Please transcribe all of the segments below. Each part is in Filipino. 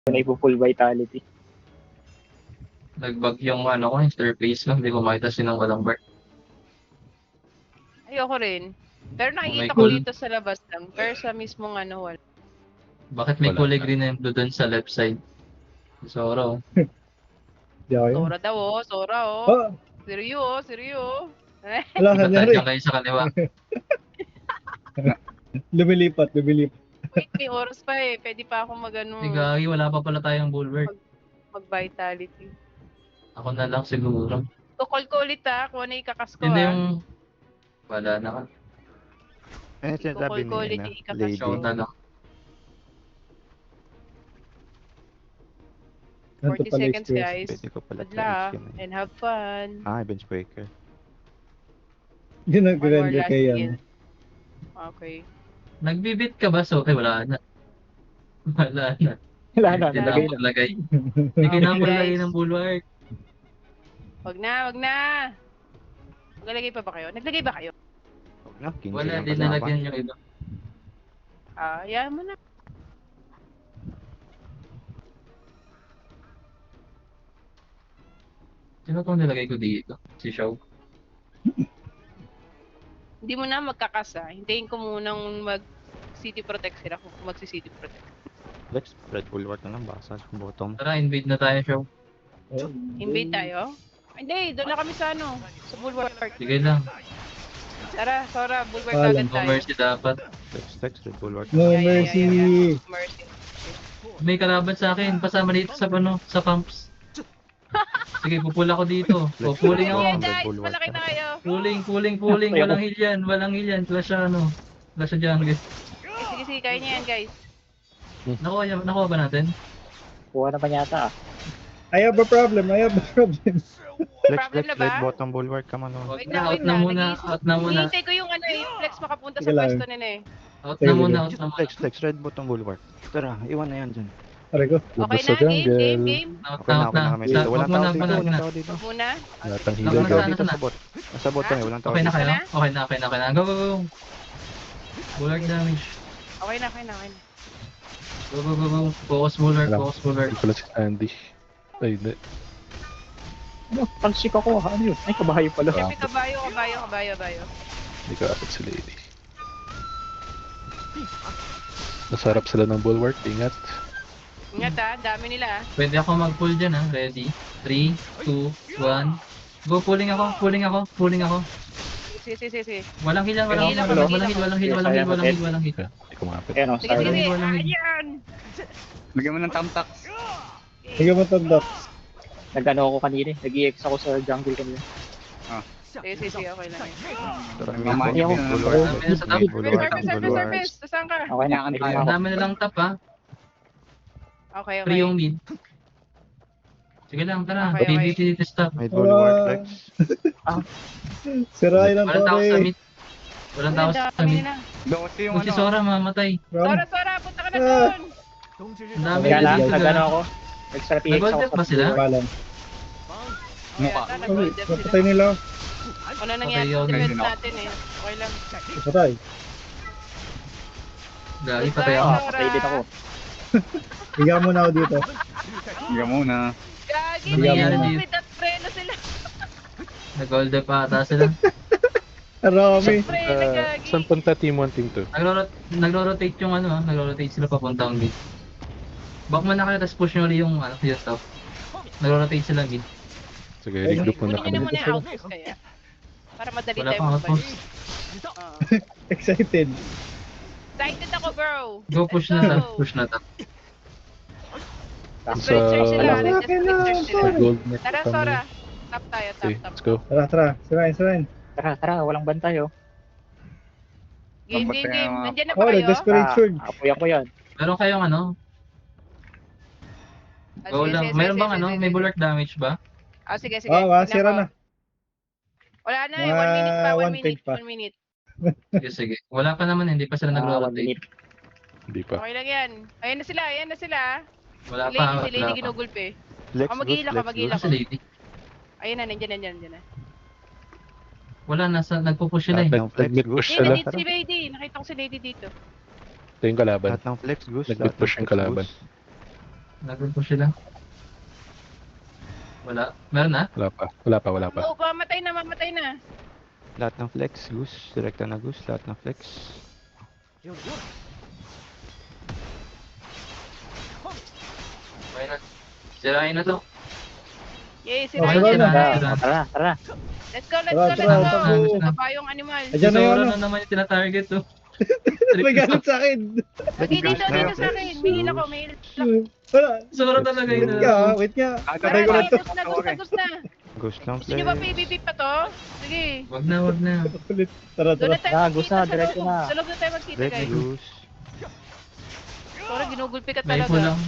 na ipo-full vitality. Nagbag yung ano ko, interface lang. Hindi ko makita sinong walang bar. Ayoko rin. Pero nakikita May ko cool. dito sa labas lang. Pero sa mismong ano, wala. Bakit may Wala kulay na. green na yung blue dun sa left side? Soro. Di ako yun. Sora daw oh, Sora oh. Oh, Seryo oh, seryo. wala Iba ka na rin. tayo kayo sa kaliwa. Lumilipat. Wait, may oras pa eh. Pwede pa ako Hindi gagi, wala pa pala tayong bulwark. mag-vitality. Ako na lang siguro. Kukol ko ulit ha, kung ano ikakas ko Hindi ha. yung... Wala na ka. Ano yung sinasabi Kukol ko ulit ni yung ikakas lady? Shout na lang. 40 seconds guys. Pwede ko pala Good luck yun eh. and have fun. Bench breaker. Hindi One more nag-render last kay skill. yan. Okay. Nagbibit ka ba, so? Wala na. Wala na. Wala na, Hindi na nalagay ako na. maglagay. Hindi ka na ako Okay, maglagay guys. ng bulwark. Wag na, wag na. Maglalagay pa ba kayo? Naglagay ba kayo? Huwag na, 15 Wala, lang din kasama. nalagyan yung iba. Yan mo na. Sino itong nilagay ko dito? Si Shaw. Hindi mo na magkakasa. Hintayin ko munang mag-city protect sila kung magsi-city protect. Let's spread bulwark na lang basa sa bottom. Tara, invade na tayo, Shaw. Oh. Invade tayo? Hindi, doon na kami sa ano. Sa Bulwark Park. Sige lang. Tara, Sora, Bulwark Alam. agad No tayo. mercy dapat. Let's spread bulwark. No Yeah, yeah, mercy. yeah, yeah. Mercy. May kalaban sa akin. Pasama dito sa sa pumps. Sige, pupula ko dito. Pupuling ako. Yeah, Red guys, Bulwark malaki na kayo. Puling. Ayaw. Walang heal yan. Walang heal yan. Flash siya, ano. Flash siya dyan, guys. Sige, kaya niya yan, guys. Nakuha ba natin? Kuha naman yata ah. I have a problem. Let's Problem na ba? spread bottom bulwark. Come on. Out Wait na, na, out wait na na. muna. Out na muna. Hinihintay ko yung ano, yung flex makapunta Sige sa lang. pwesto nila eh. Out na muna, out na muna. Flex, red bottom bulwark. Tara, iwan na yan dyan. Aray ko. Okay na, game. Out Okay na, out na, na. kami dito. Wag Walang mo tao na, dito, wala walang na. tao dito. Wag muna. Lahat ng Okay. healer Nasaan, daw nasaan dito na? sa bot. Nasa bot kami, walang tao Okay na dito. kayo? Nasaan Okay na. Go. Bulwark damage. Okay na. Go. Focus bulwark. Hindi pala si Sandy. Ay, hindi. Ano? Pansik ako. Ano yun? Ay, kabahayo pala. Siyempre, kabayo. Hindi ka agad si Lady. Nasarap sila ng bulwark. Ingat. Ingat ha, dami nila ah. Pwede ako mag-pull dyan ha. Ready? 3, 2, 1. Go, pulling ako. Sige. Walang heal yan, walang Heal ako, heal. heal ako. Walang heal. Yeah, hindi kumapit. Ayan o, Sige. sorry. Ayan! Bigyan mo ng thumbtack. Sige mo tanda. Nag-ano ako kanina eh. Nag-EX ako sa jungle kanina. Sige, okay lang yun. Tara, Mamaya ako. bulwark. Dami na sa top. Bulwark, bulwark. Surface! Saan ka? Okay na. Kailangan May tayo. ako. Ang dami nilang top ha. Okay. Free yung mid. Sige lang, tara. Okay. PvP dito stop. May bulwark, Flex. Sirain ang Walang tao sa tore. mid. Walang tao sa Dami mid. nila. Dosi yung Kung si ano. Sora mamatay. Ram. Sora, punta ka na doon! Ang dami Kaya nila lang, dito nag-ano ha. ako. Extra PX Nag-gold ako death ba sila? Balan. Mukha. Yata, Uy, nag-gold death sila. napatay nila. Ano nangyari sa Okay. defense natin eh. Okay lang. Patay. Gagi, patay ako. Ah, patay din ako. Higa muna ako dito. Bigyan muna. Gagi, Ano nangyari may dito? with that preno sila. Nag-gold death pa ata sila. Arami. Preno, gagi. Saan punta Team 1, Team 2? Nagro-rotate yung ano ha. Nagro-rotate sila papuntang mid. Back mo na kayo, tapos push nyo ulit yung stuff. Nagro-rotate sila mid. Sige, regroup muna Kunin nyo na kami. muna yung outpost kaya. Para madali Wala tayo pang magbalik. outpost. Oo. Excited. Excited ako, bro. Go, push Let's na top. go. Push na top. Let's Sa- search sila. Alam Let's natin na, search Sa sila. gold net Tara, kami. Sora. Top tayo, Okay, top. let's go. Tara. Sirain. Tara, walang bantay oh. Game. Tambak tayo, mga- Nandiyan na ba Oh, kayo? desperate sword. Apoy ako yan. Meron kayong ano? Ah, Go sige, lang. sige, Meron sige, bang ano? sige, May sige. bulwark damage ba? Ah, sige. Oh, sira na. Wala na eh, 1 Mga minute pa, 1 one minute, page pa. 1 minute. Sige. Wala pa naman, hindi pa sila Ah, 1 nagro-rotate. minute. Hindi pa. Okay lang yan. Ayan na sila. Wala Si pa. Lady Wala pa. ginugulpe. Flex, Ah, mag-heal ako, mag-heal Wala ako. si Lady. Ayun na, nandiyan na. Wala, nagpo-push sila eh. Lahat ng flex, Nag-push goose. Eh, sila. nandito si Lady. Nakita ko si Lady dito. Ito yung kalaban. Lahat ng flex, goose. Nag-push yung kalaban. Nag-push sila. Wala. Meron na? Wala pa. Oo, mamatay na. Lahat ng flex, goose. Direkta na goose, lahat ng flex. Okay na. Sirain na to. Yay, Okay, sirain sira na. na. Sira. Tara, tara. Let's go. Tara, takbo. Baba yung animal. Ayan na yung Sora ano. na naman yung tinatarget to. May galit sa akin. Okay, dito sa akin. May heal ako. Wala. Sora talaga Wait yun. ka, wait ka. Patay ko na to. Gusto na. Goose lang Gusto nyo ba PvP pa to? Sige. Wag na. Ulit. Tara, Doon tara. na tayo Ah, magkita gusto na, sa diretso loob. na. Sa loob na tayo magkita, Direct guys. goose. Sora, ginugulpi ka May talaga. lang.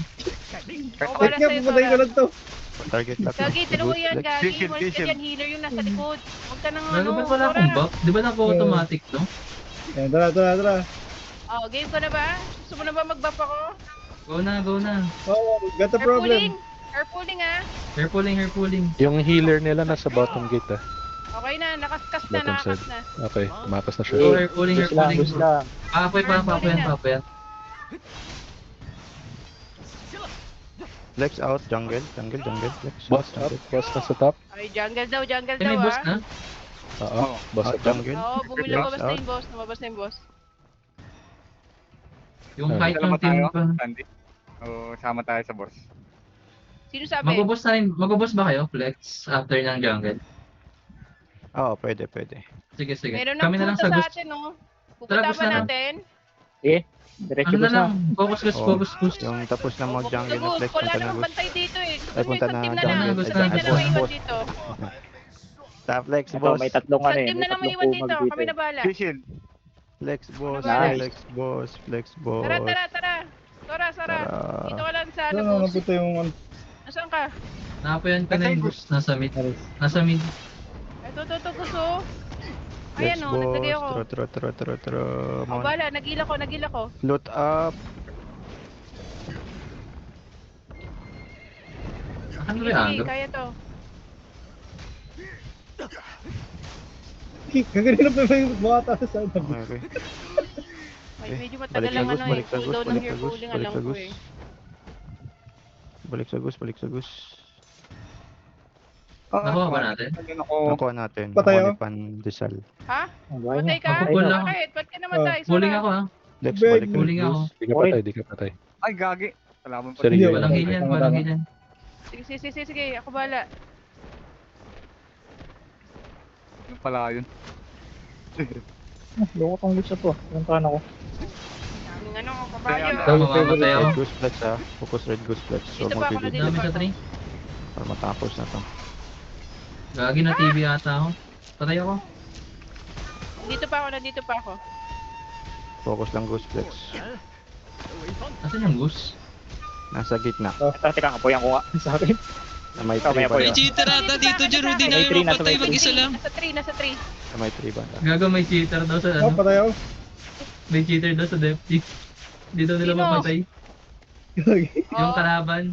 Ako Wait para nga, sa'yo, pumatay ko Sora. lang to. Target lock. Gagi, dalawa yan, Goose, flex. Gagi. Vision, Umalis ka vision. dyan, healer yung nasa likod. Huwag ka nang Bago ba't wala Sora. akong buff? Di ba naka-automatic to? Ayan, tara. Oh, game ko na ba? Gusto mo na ba mag-buff ako? Go na. Oh, got a Hair problem. pulling. Hair pulling, ah. Hair pulling. Yung healer nila nasa bottom gate ah. Okay na, nakaskas na, Bottom nakakas side. na. Okay, tumakas na siya. Go, hair pulling. Gusto lang, gusto lang. Papoy yan. Flex out, jungle. Flex Boss out, up, jungle. boss na sa top. Ay, jungle daw, Eh, may boss na? Oo, boss Out, sa top. jungle. Oo, lumabas na out. yung boss. Lumabas na yung boss. Yung Ah. height Dalawa ng team tayo, ko. Sandy. O, sama tayo sa boss. Sino sabi? Magbo-boss ba kayo, Flex, after ng jungle? Oo, pwede. Sige. Meron ng Kami na lang puta sa sa gusto. atin, no? Tara, Pupunta gusto ba na. natin? Diretso Ano na gusto lang, focus. Oo. Focus. Yung tapos na mag-jungle na flex, Wala punta na namang goose. bantay dito eh. Gusto Ay, nyo punta isang na team na jungle. lang. Gusto Isang team na lang boss, maiwan boss. dito. Top flex, Ito, boss. may tatlong ano Isang eh. team May na lang tatlong maiwan dito. kumag Kami na bahala. Vision. Flex, boss. Nice. Flex, boss. Tara. Sora. Tara. Dito ka lang sa Ano, ano, boss. napunta yung ano. Nasaan ka? Nakapayan ko na yung boss. Nasa mid. Ito, gusto. Flex, Ayan o, naglagay ako. boss. Tro. Ako bahala, nagila ko. Float up. Ano ba Sige, yung sige, angle? kaya to. Kaganina pa yung bata sa ano. Okay. Ay, medyo Balik matagal sa lang goose, ano eh. balik sa goose, Cooldown ng balik hair sa goose, pulling, balik alam sa ko goose. eh. Balik sa goose. Nakuha ba natin? Ako, Nakuha natin. Patay, Nakuha oh. ni Pandesal. Ha? Ang buhay Matay niya. ka? Ako lang. Bakit? Ba't ka namatay? Pulling Sora? ako ah. Flex, Beg. balik sa Pulling ako. goose. Di ka patay. ay, gagi. Kalaban pa. Seryoso. Walang heal yan. Sige, ako bahala. Yung pala yun. Loko tong gusto to. Pinuntahan ako. Daming ano, Kaya, kabayo. Mamamatay ako. Red goose flex ha. Focus red goose flex. So Dito pa ako, mag-delete. dito Dami pa sa ako. 3. Para matapos na to. Gagi na TV ata ako. Patay ako. Nandito pa ako. Focus lang goose flex. Asan yung goose? Nasa gitna. Ito, teka, kapuyan ko nga. Sa akin. Sa may Ikaw, 3 may ba? apoy. May cheater ata dito, Jero. Di May namin three, nasa mapatay may mag-isa lang. Nasa 3. Sa may 3 ba? Gago may cheater daw sa Oh, ano. patay ako. May cheater daw sa Depty. Dito nila Sino? mapatay. Yung Oo. kalaban.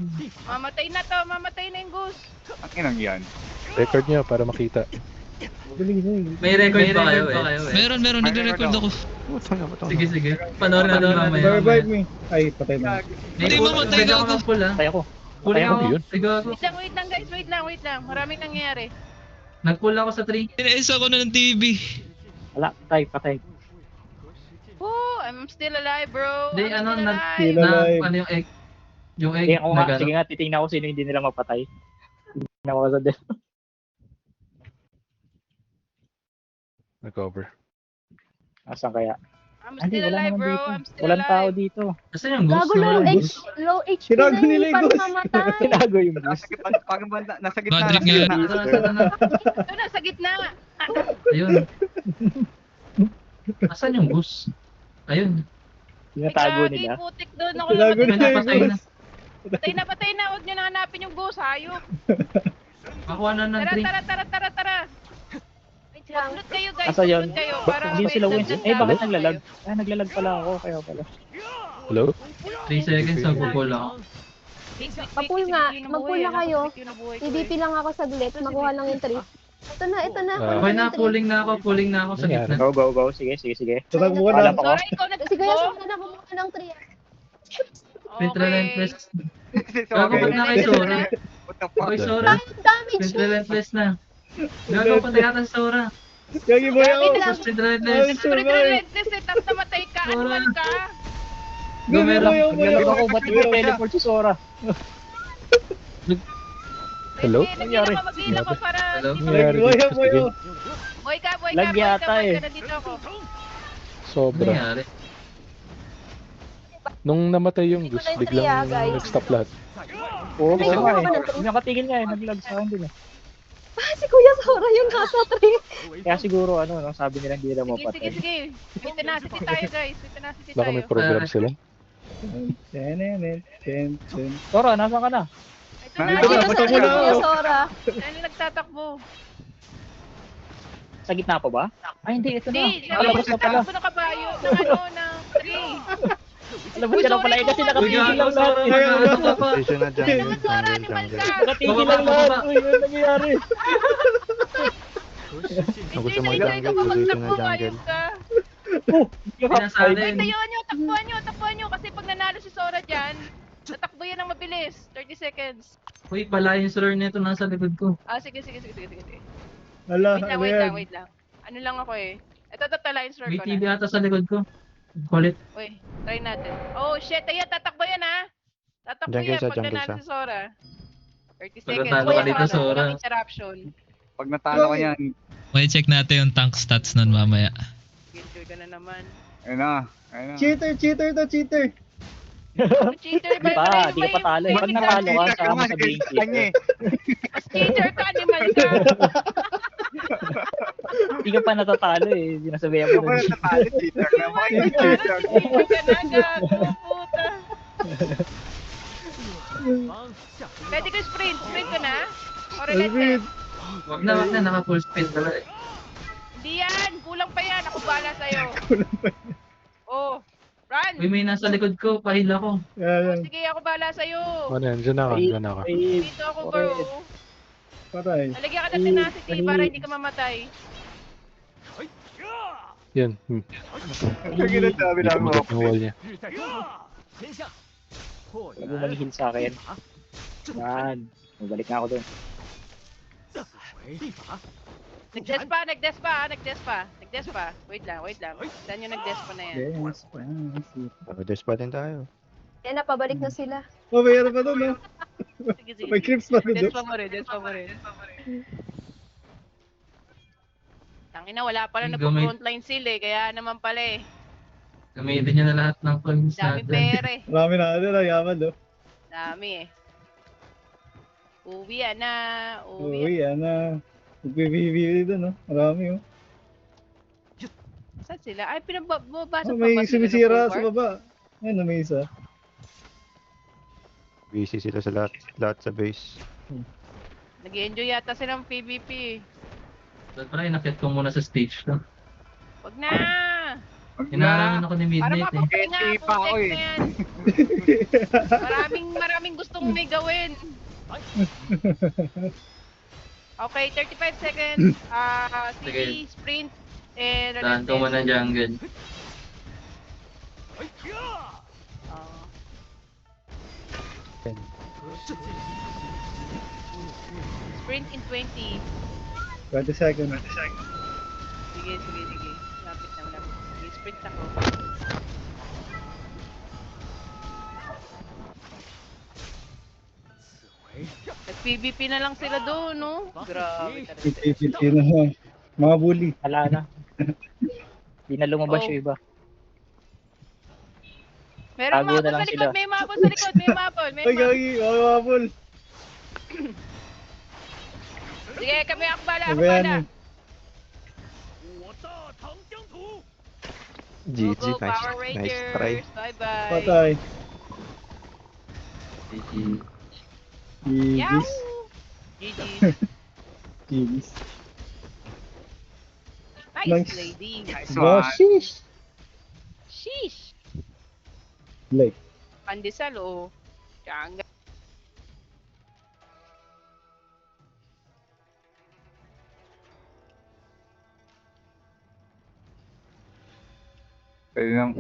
Mamatay na yung goose. Ang inang yan. Record niyo para makita. May record pa kayo eh. Meron, nagre-record ako. Butang Sige. Panoorin natin mamaya. Revive me. Ay, patay na. May Hindi pull. mamatay Pwede ako gago. ng pull ah. Patay ako. Pulling Patay ako. ako. Yun. Ay gago. Wait lang guys, wait lang. Maraming nangyayari. Nag-pull ako sa 3. Inaisa ko na ng TV. Wala, patay. Woo! I'm still alive, bro. Hindi, I'm ano, still Still alive. alive. Ano yung egg? Yung egg Sige, ako na nga. Sige gano'n. nga, titingnan ko sino hindi nila mapatay. Titingnan ko sa death. Nag-cover. Asan kaya? I'm Hindi, still wala alive, naman bro. dito. I'm still Walang tao alive. dito. Asan yung goose? Gago low Nawala yung HP, goose. low HP Tinago na nila hindi yung pa ghost. namamatay. Tinago yung boss. Nasa gitna, parang banda, nasa gitna. Bad trip nasa nga. gitna. Ito na, sa gitna. Ayun. Asan yung goose? Ayun. Tinatago Gagi, nila. putik doon ako Tinago namatay. nila yung Patay na. ghost. Patay na. Huwag nyo na hanapin yung goose, hayop. Makuha na ng 3. Tara. Wait lang. Mag-loot kayo, guys. Asa yun? Mag-loot kayo. Ba, hindi may sila wins. dagdag Eh, bakit damage naglalag? kayo. Ah, naglalag pala ako. Kaya pala. Hello? 3 seconds mag-pull ako. Wait, Papul nga. sige, yun ang Magpull buhay, na kayo. yun ang buhay ko TDP lang ako saglit. Makuha lang yung 3. Ito na. Ah, kunin Okay yung na, three. pulling na ako sa Nangyari. gitna. Go. Sige. Tatagbo ka Wala na. pa. Sora, ikaw Sige, nagtakbo? sundan na kumuha ng 3. Wait, relentless. Gago ba't na kay Sora? What the fuck? Oy, Sora. Damage Sprint mo. relentless na. Gago pa na yata si Sora. Gagi boy ako. Grabe na. Sprint Ay, relentless. Super survive. relentless eh, tapos namatay ka. Animal ka. Gagi Gumera. boy ako. Naglalaro ako, ba't hindi teleport si Sora? Hello? Mag-heal ako para... Hello? Di ba- Nangyari Boy dito ako, sa boy game. ako. Boy ka, boy ka, Lag boy ka, yata boy eh. ka, nandito ako. Ano Sobra. nangyari? Nung namatay yung Hindi ko Gus, na yung biglang tria, guys. nag-stop lahat. Oo, Ay, oo nga ano ba eh. ng truth? Nakatigil nga eh, naglag sa akin din eh. Si Kuya Sora yung nasa tree. Kaya siguro ano, no, sabi nila hindi nila Sige, sige, mapatay. sige. May tenacity tayo, guys. May tenacity Baka tayo. may problem sila. Ten. Sora, nasaan ka na? Ito na, Nandito Ayun, na, nasa patay mo tree, na Kuya ako. Sora. Ano nagtatakbo? Sa gitna pa ba? Ay hindi, ito na. Hindi, Palabas na pala. nagtatakbo ng kabayo ng ano, ng tree. Palabas ka na pala eh, kasi Uy, nakatigil gago, lang lahat Sora. eh. Ano ka pa? Station na Ano jungle, naman, Sora? jungle, Animal jungle. ka. Nakatigil lang Bababa, lahat. bababa. Uy, ano nangyayari? Kung gusto mo Hindi, jungle, ikaw pa position na magtakbo, jungle. ayun ka. Pinasali. Ay, tayuan nyo, takbuhan nyo. Kasi pag nanalo si Sora dyan, natakbo yan ng mabilis. 30 seconds. Uy, pala yung Sora nito nasa likod ko. Ah, sige. Ala, Wait lang, ano wait yan? lang, wait lang. Ano lang ako eh. Ito, tatalain slur May ko TV na. ata sa likod ko. Kulit. Uy, try natin. Oh, shit. Ayan, tatakbo yan ha. Tatakbo Jungle yan siya, pag jungle nanalo siya. si Sora. 30 Pag seconds. natalo Wala ka dito, ano, Sora. walang interruption. Pag natalo ka yan, May check natin yung tank stats nun mamaya. Enjoy ka na naman. ayun na. Ayun na. Cheater. Cheater Di pa, di ka pa talo. Pag natalo ka, Cheater sama naman, sa being kanya cheater. eh. Mas cheater ka, animal ka. Di ka pa natatalo eh. Sinasabihan Ikaw mo pa na. natalo, cheater na. Bakit yung cheater? Cheater ka na, gago, puta. Pwede ko sprint. Sprint ko na? O relentless? Wag na, naka full speed pala eh. Hindi yan. Kulang pa yan. Ako bala sa'yo. Oh. Run. Uy, may nasa likod ko, pahil ako. Oh, sige, ako bala sa'yo. Ano yan, dyan na ka, dyan na ka. Dito ako, bro. Patay. Nalagyan ka ng tenacity para hindi ka mamatay. Yan. Ang ginagabi Dito namin magat ako. yung wall niya. Huwag mo mag-heal sa akin. Yan. Mabalik na ako doon. Nag-des pa. Wait lang. Saan yung nag-des pa na yan? Yes. Despa din tayo. Yan na, pabalik na sila. Oh, may ano pa doon, no? Sige. May clips pa doon. Des pa mo rin. Tangina, wala pala na Gamay. frontline seal eh. Kaya naman pala eh. Gamitin niya na lahat ng points Dami natin. pera eh. Marami na ano, yaman, no? Dami eh. Uwi na. Uy, ano. Magpipili doon, no? Marami, oh. Saan sila? Ay, pinababasa Oh, pa ba may sila ng sumisira bulwark? sa baba. Ayun, may isa. Busy sila sa lahat sa base. Nag-enjoy yata silang PvP eh. Ba't pala inakit ko muna sa stage ko? Wag na! Wag Hinarangan na. ako ni Para Midnight eh. mapagpahinga Guilty pa ako putek eh. na yan. Maraming gustong may gawin. Okay, 35 seconds. Sige. CD, sprint, and Dahan ko muna jungle. Ah. Sprint in 20. 20 seconds. Sige. Lapit na. Sige, sprint ako. Nag-PvP na lang sila doon, no? Grabe talaga. PPP na lang. Mga bully. Wala na. Di na lumabas Oh. yung iba. Meron Tago na mapol lang sa likod, sila. may mapol sa likod, may mapol. Ay, gagi. Mga bull. Sige, kami ako bala. Sabayan mo. GG, Go, Power nice try. Rangers. Bye-bye. Patay. GG. Yow! Gigis. GG. Gigis. Nice, Nice. lady. Nice one. Bashish. Sheesh. Like. Pandesal, oh. Tiyanga. Pwede nang